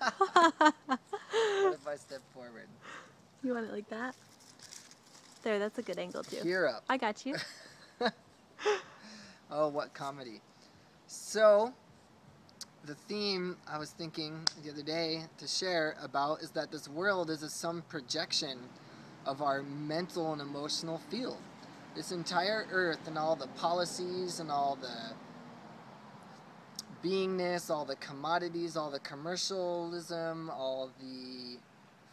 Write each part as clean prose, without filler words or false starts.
What if I step forward? You want it like that? There, that's a good angle too. Cheer up. I got you. Oh, what comedy. So, the theme I was thinking the other day to share about is that this world is some projection of our mental and emotional field. This entire earth and all the policies and all the beingness, all the commodities, all the commercialism, all the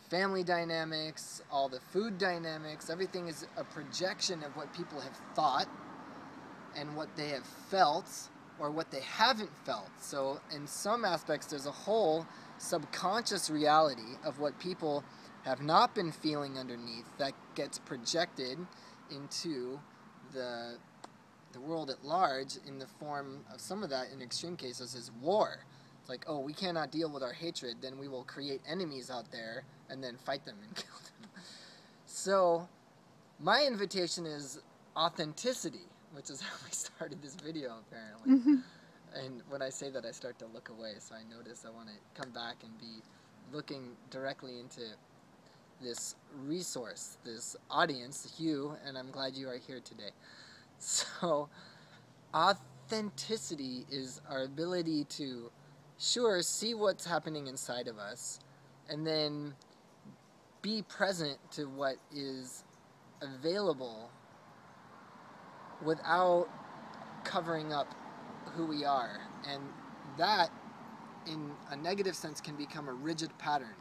family dynamics, all the food dynamics, everything is a projection of what people have thought and what they have felt or what they haven't felt. So in some aspects there's a whole subconscious reality of what people have not been feeling underneath that gets projected into the world at large in the form of some of that in extreme cases is war. It's like, oh, we cannot deal with our hatred, then we will create enemies out there and then fight them and kill them. So my invitation is authenticity, which is how I started this video apparently. And when I say that, I start to look away, so I notice I want to come back and be looking directly into this resource, this audience, you, and I'm glad you are here today. So, authenticity is our ability to, sure, see what's happening inside of us, and then be present to what is available without covering up who we are. And that, in a negative sense, can become a rigid pattern.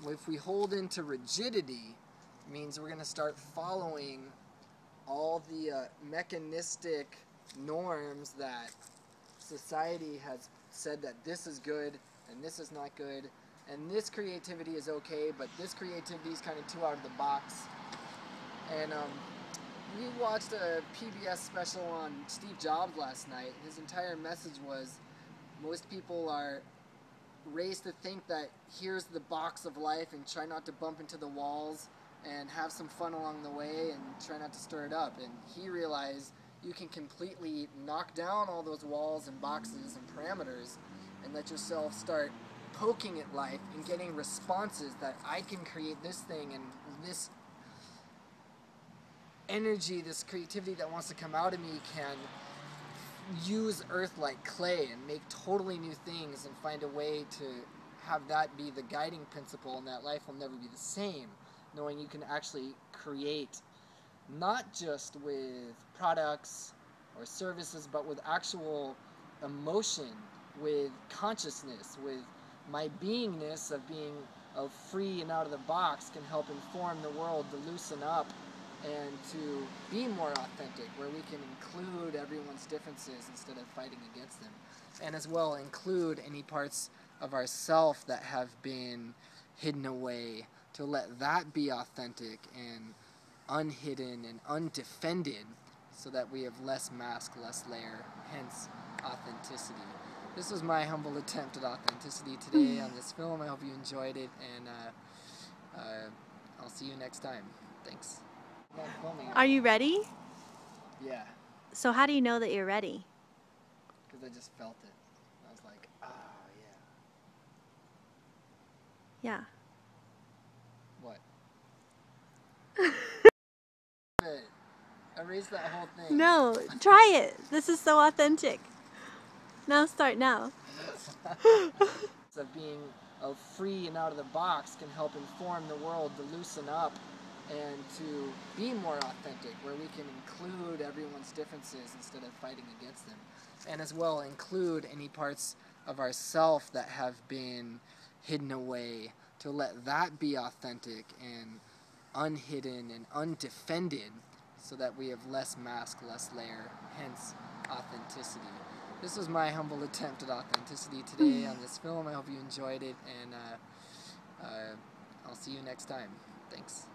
If we hold into rigidity, it means we're going to start following all the mechanistic norms that society has said that this is good and this is not good, and this creativity is okay, but this creativity is kind of too out of the box. And we watched a PBS special on Steve Jobs last night. His entire message was most people are raised to think that here's the box of life and try not to bump into the walls and have some fun along the way and try not to stir it up. And he realized you can completely knock down all those walls and boxes and parameters and let yourself start poking at life and getting responses that I can create this thing, and this energy, this creativity that wants to come out of me can use earth like clay and make totally new things and find a way to have that be the guiding principle, and that life will never be the same, knowing you can actually create not just with products or services, but with actual emotion, with consciousness, with my beingness of being free and out of the box can help inform the world to loosen up and to be more authentic, where we can include everyone's differences instead of fighting against them, and as well include any parts of ourself that have been hidden away, to let that be authentic and unhidden and undefended, so that we have less mask, less layer, hence authenticity. This was my humble attempt at authenticity today on this film. I hope you enjoyed it, and I'll see you next time. Thanks. Are you ready? Yeah. So how do you know that you're ready? Because I just felt it. I was like, ah, Yeah. What? Erase that whole thing. No, try it. This is so authentic. Now start now. Of being free and out of the box can help inform the world to loosen up and to be more authentic, where we can include everyone's differences instead of fighting against them, and as well include any parts of ourself that have been hidden away, to let that be authentic and unhidden and undefended, so that we have less mask, less layer, hence authenticity. This was my humble attempt at authenticity today on this film. I hope you enjoyed it, and I'll see you next time. Thanks.